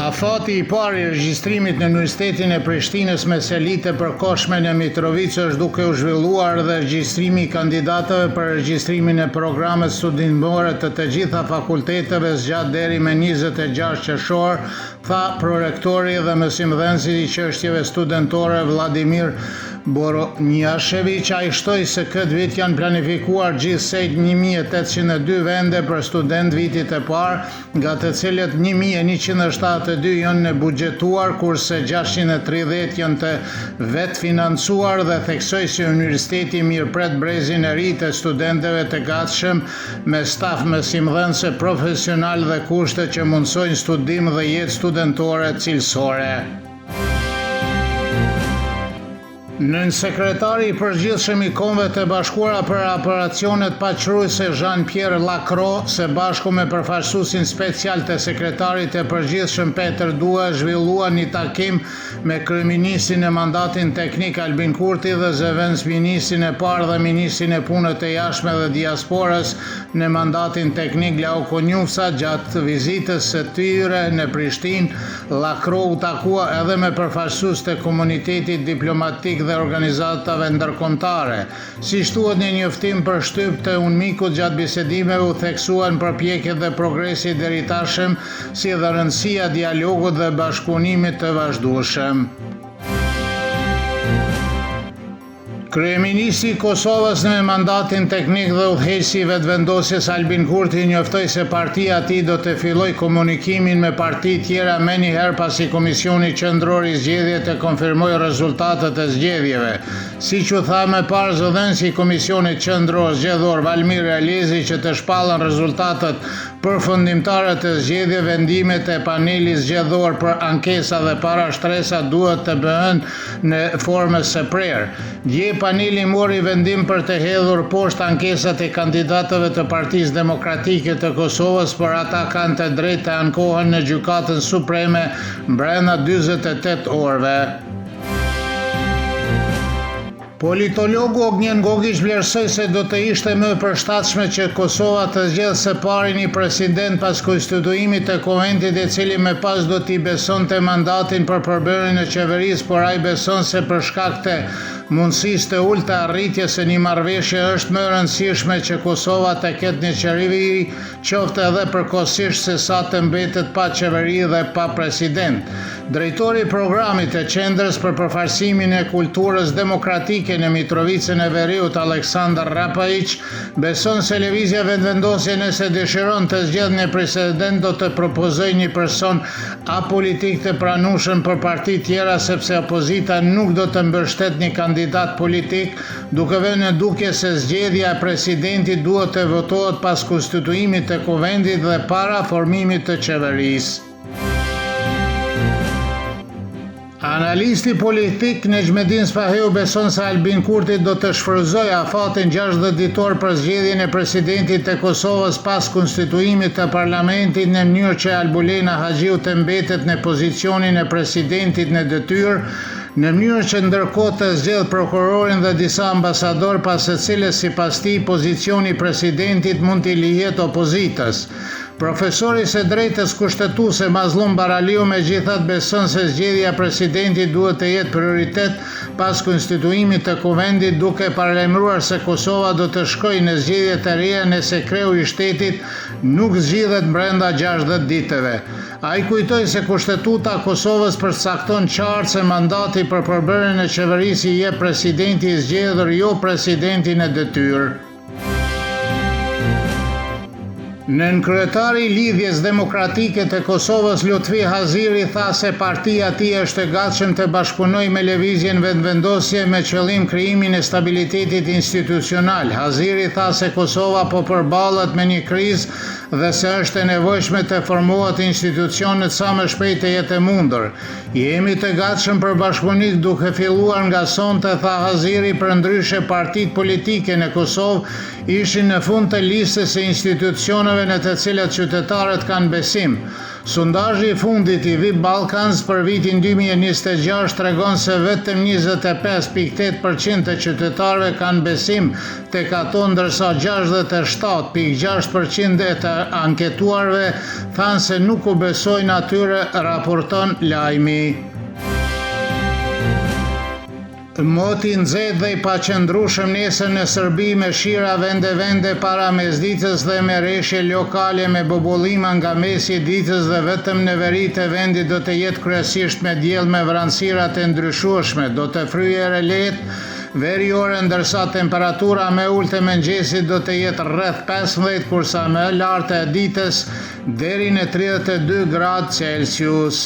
Afati I parë I regjistrimit në Universitetin e Prishtinës me selitë e përkohshme në Mitrovicë është duke u zhvilluar dhe regjistrimi I kandidatëve për regjistrimin e programeve studimore të gjitha fakulteteve zgjat deri me 26 qershor, tha prorektori dhe mësimdhënësi I çështjeve studentore Vladimir Boronjashevich. Ai shtoi se këtë vit janë planifikuar gjithsej 1802 vende për student vitit e parë, nga të cilët 1172 janë buxhetuar, kurse 630 janë të vetfinancuar, dhe theksoi se Universiteti mirëpret brezin e ri të studentëve të gatshëm me staf mësimdhënëse profesional dhe kushte që mundsojnë studim dhe jetë studentore cilësore. Nën sekretari I përgjithshëm I Kombeve të Bashkuara për operacionet paqëruese Jean-Pierre Lacroix, së bashku me përfaqësuesin special të sekretarit të përgjithshëm Peter Dua, zhvillua një takim me kryeministrin e mandatin teknik Albin Kurti dhe zëvendësministrin e parë dhe ministrin e punëve të jashtme dhe diasporës në mandatin teknik Lau Konjufsa. Gjatë vizitës së tyre në Prishtinë, Lacroix u takua edhe me përfaqësues të komunitetit diplomatik dhe organizatave ndërkombëtare. Si thuhet në njoftim për shtyp të UNMIK-ut, gjatë bisedimeve u theksuan përpjekjet dhe progresi I deritashëm, si dhe rëndësia e dialogut dhe bashkëpunimit të vazhdueshëm. Kryeministri I Kosovës në mandatin teknik dhe udhëheqësi I vetëvendosjes Albin Kurti njoftoi se partia e tij do të fillojë komunikimin me parti tjera menjëherë pasi Komisioni Qendror I Zgjedhjeve të konfirmojë rezultatet e zgjedhjeve. Siç u tha më parë zëdhënësi I Komisionit Qendror Zgjedhor Valmir Alezi, që të shpallën rezultatet përfundimtare të zgjedhjeve, vendimet e panelit zgjedhor për ankesa dhe parashtresa duhet të bëhen në formë së prerë. Dje paneli mori vendim për të hedhur poshtë ankesat e kandidatëve të Partisë Demokratike të Kosovës, por ata kanë të drejtë të ankohen në Gjykatën Supreme brenda 48 orëve. Politologu Ognjen Gogić vlerësoi se do të ishte më e përshtatshme që Kosova të zgjedhë së pari një president pas konstituimit të Koventit, I cili më pas do t'i besonte mandatin për përbërjen e qeverisë, por ai beson se për shkak të mundësisë të ulët të arritjes së një marrëveshje është më e rëndësishme që Kosova të ketë një qeveri, qoftë edhe përkohësisht, se sa të mbetet pa qeveri dhe pa president. Drejtori I programit të Qendrës për përfaqësimin e kulturës demokratike në Mitrovicën e Veriut, Aleksandar Rapajić, beson se lëvizja vendvendosje, nëse dëshiron të zgjedhë një president, do të propozojë një person apolitik të pranueshëm për parti tjera, sepse opozita nuk do të mbështet një kandidat politik, duke vënë në dukje se zgjedhja e presidentit duhet të votohet pas konstituimit të Koventit dhe para formimit të qeverisë. Analisti politik Nejmedin Spaheu beson se Albin Kurti do të shfrytëzojë afatin 60 ditor për zgjedhjen e presidentit të Kosovës pas konstituimit të parlamentit, në mënyrë që Albulena Haxhiu të mbetet në pozicionin e presidentit në detyrë, në mënyrë që ndërkohë të zgjedhë prokurorin dhe disa ambasador, pas së cilës sipas tij pozicioni I presidentit mund t'i lihet opozitës. Profesori së drejtës kushtetuese Mazlum Baraliu megjithatë beson se zgjedhja e presidentit duhet të jetë prioritet pas konstituimit të Koventit, duke paralajmëruar se Kosova do të shkojë në zgjedhje të reja nëse kreu I shtetit nuk zgjidhet brenda 60 ditëve. Ai kujtoi se Kushtetuta e Kosovës përcakton qartë se mandati për përbërjen e qeverisë I jep presidenti I zgjedhur, jo presidenti në detyrë. Nën kryetari I Lidhjes Demokratike të Kosovës, Lutfi Haziri, tha se partia e tij është e gatshëm të bashkëpunojë me lëvizjen vendvendosje me qëllim krijimin e stabilitetit institucional. Haziri tha se Kosova po përballet me një krizë dhe se është e nevojshme të formohet institucionet sa më shpejt të jetë e mundur. Jemi të gatshëm për bashkëpunim duke filluar nga sonte, tha Haziri, përndryshe partitë politike në Kosovë ishin në fund të listës së institucioneve punëve në të cilët qytetarët kanë besim. Sondazhi i fundit i VIP Balkans për vitin 2026 tregon se vetëm 25.8% të qytetarëve kanë besim tek ato, ndërsa 67.6% e të anketuarve thanë se nuk u besojnë atyre, raporton lajmi. Moti nxehtë dhe i paqëndrueshëm nesër në Serbi me shira vende para mesditës dhe me rreshje lokale me bobollima nga mesi i ditës dhe vetëm në veri të vendit do të jetë kryesisht me diell me vranësira të ndryshueshme. Do të fryjë erë lehtë veriore, ndërsa temperatura më e ulët e mëngjesit do të jetë rreth 15, kurse më e lartë e ditës deri në 32 gradë Celsius.